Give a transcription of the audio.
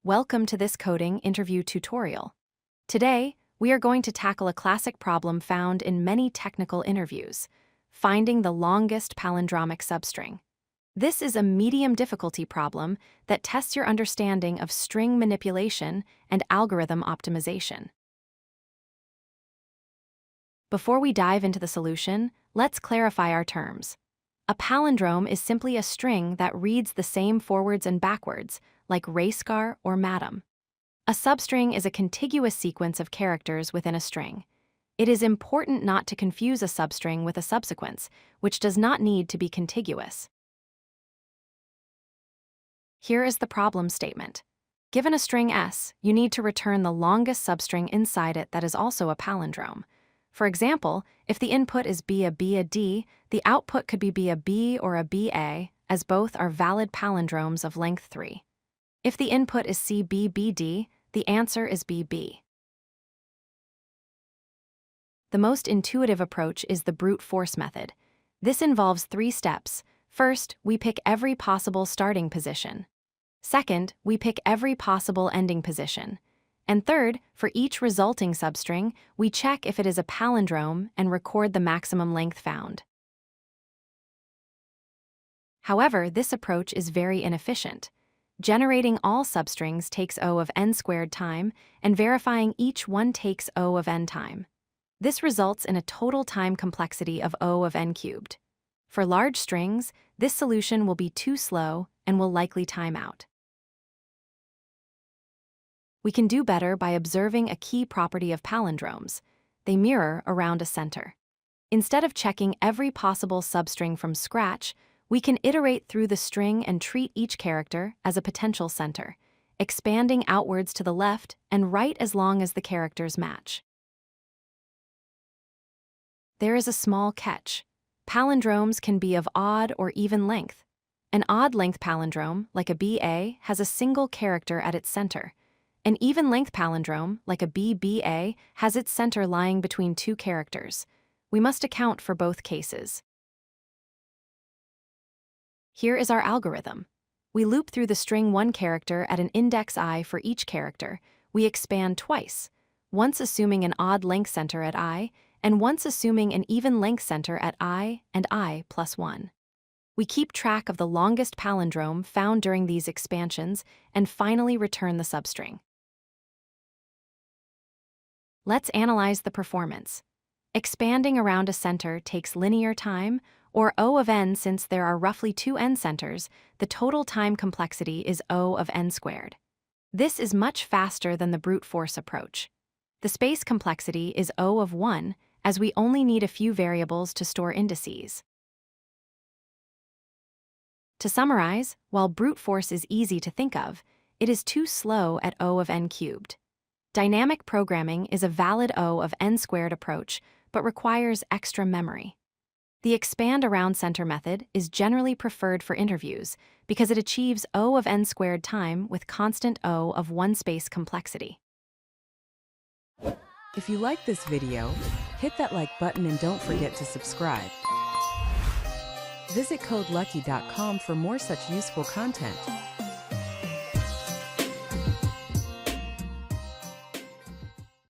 Welcome to this coding interview tutorial. Today, we are going to tackle a classic problem found in many technical interviews, finding the longest palindromic substring. This is a medium difficulty problem that tests your understanding of string manipulation and algorithm optimization. Before we dive into the solution, let's clarify our terms. A palindrome is simply a string that reads the same forwards and backwards, like racecar or madam. A substring is a contiguous sequence of characters within a string. It is important not to confuse a substring with a subsequence, which does not need to be contiguous. Here is the problem statement. Given a string S, you need to return the longest substring inside it that is also a palindrome. For example, if the input is B a D, the output could be B a B or a BA, as both are valid palindromes of length 3. If the input is CBBD, the answer is BB. The most intuitive approach is the brute force method. This involves 3 steps. First, we pick every possible starting position. Second, we pick every possible ending position. And third, for each resulting substring, we check if it is a palindrome and record the maximum length found. However, this approach is very inefficient. Generating all substrings takes O of n squared time, and verifying each one takes O of n time. This results in a total time complexity of O of n cubed. For large strings, this solution will be too slow and will likely time out. We can do better by observing a key property of palindromes. They mirror around a center. Instead of checking every possible substring from scratch, we can iterate through the string and treat each character as a potential center, expanding outwards to the left and right as long as the characters match. There is a small catch. Palindromes can be of odd or even length. An odd-length palindrome, like a BA, has a single character at its center. An even-length palindrome, like a BBA, has its center lying between 2 characters. We must account for both cases. Here is our algorithm. We loop through the string 1 character at an index I for each character. We expand twice, once assuming an odd length center at I, and once assuming an even length center at I and I plus 1. We keep track of the longest palindrome found during these expansions and finally return the substring. Let's analyze the performance. Expanding around a center takes linear time, or O of n. Since there are roughly 2 n centers, the total time complexity is O of n squared. This is much faster than the brute force approach. The space complexity is O of 1, as we only need a few variables to store indices. To summarize, while brute force is easy to think of, it is too slow at O of n cubed. Dynamic programming is a valid O of n squared approach, but requires extra memory. The expand around center method is generally preferred for interviews because it achieves O of n squared time with constant O of 1 space complexity. If you like this video, hit that like button and don't forget to subscribe. Visit codelucky.com for more such useful content.